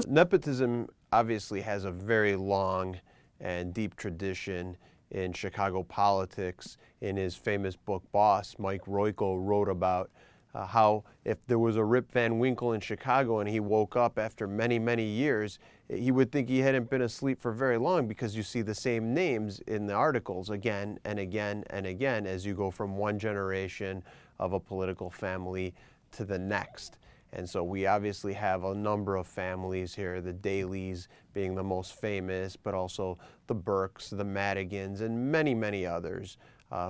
Nepotism obviously has a very long and deep tradition in Chicago politics. In his famous book, Boss, Mike Royko wrote about how if there was a Rip Van Winkle in Chicago and he woke up after many, many years, he would think he hadn't been asleep for very long, because you see the same names in the articles again and again and again as you go from one generation of a political family to the next. And so we obviously have a number of families here, the Dailies being the most famous, but also the Burkes, the Madigans, and many, many others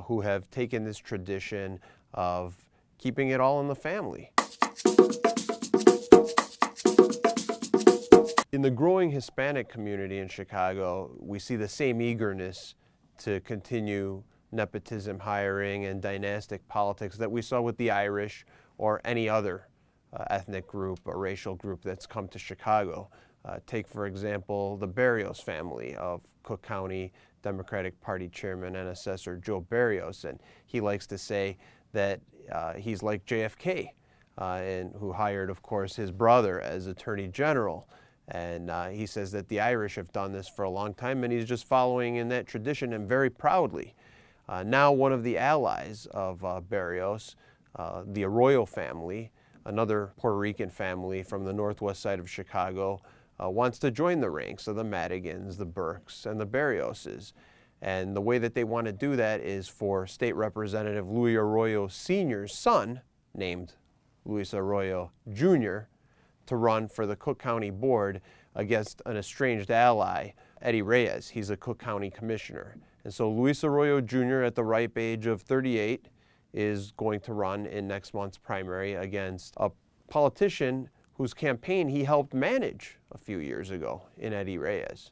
who have taken this tradition of keeping it all in the family. In the growing Hispanic community in Chicago, we see the same eagerness to continue nepotism hiring and dynastic politics that we saw with the Irish or any other ethnic group or racial group that's come to Chicago. Take, for example, the Barrios family of Cook County Democratic Party Chairman and Assessor Joe Barrios, and he likes to say that he's like JFK, and who hired, of course, his brother as Attorney General. And he says that the Irish have done this for a long time, and he's just following in that tradition, and very proudly. Now one of the allies of Barrios, the Arroyo family, another Puerto Rican family from the northwest side of Chicago, wants to join the ranks of the Madigans, the Burkes, and the Barrioses. And the way that they want to do that is for State Representative Luis Arroyo Sr.'s son, named Luis Arroyo Jr., to run for the Cook County Board against an estranged ally, Eddie Reyes. He's a Cook County commissioner. And so Luis Arroyo Jr., at the ripe age of 38, is going to run in next month's primary against a politician whose campaign he helped manage a few years ago in Eddie Reyes.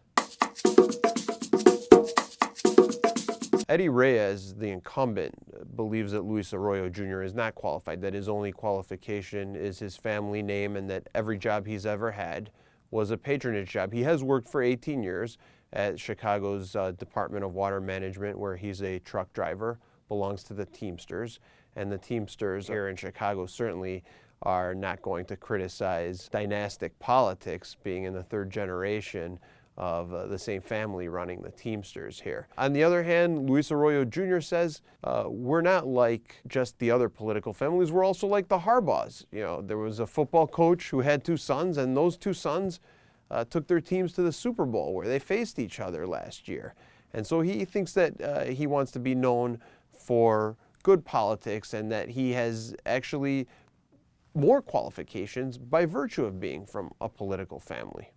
Eddie Reyes, the incumbent, believes that Luis Arroyo Jr. is not qualified, that his only qualification is his family name, and that every job he's ever had was a patronage job. He has worked for 18 years at Chicago's Department of Water Management, where he's a truck driver, belongs to the Teamsters, and the Teamsters here in Chicago certainly are not going to criticize dynastic politics, being in the third generation of the same family running the Teamsters here. On the other hand, Luis Arroyo Jr. says, we're not like just the other political families, we're also like the Harbaughs. You know, there was a football coach who had two sons, and those two sons took their teams to the Super Bowl, where they faced each other last year. And so he thinks that he wants to be known for good politics, and that he has actually more qualifications by virtue of being from a political family.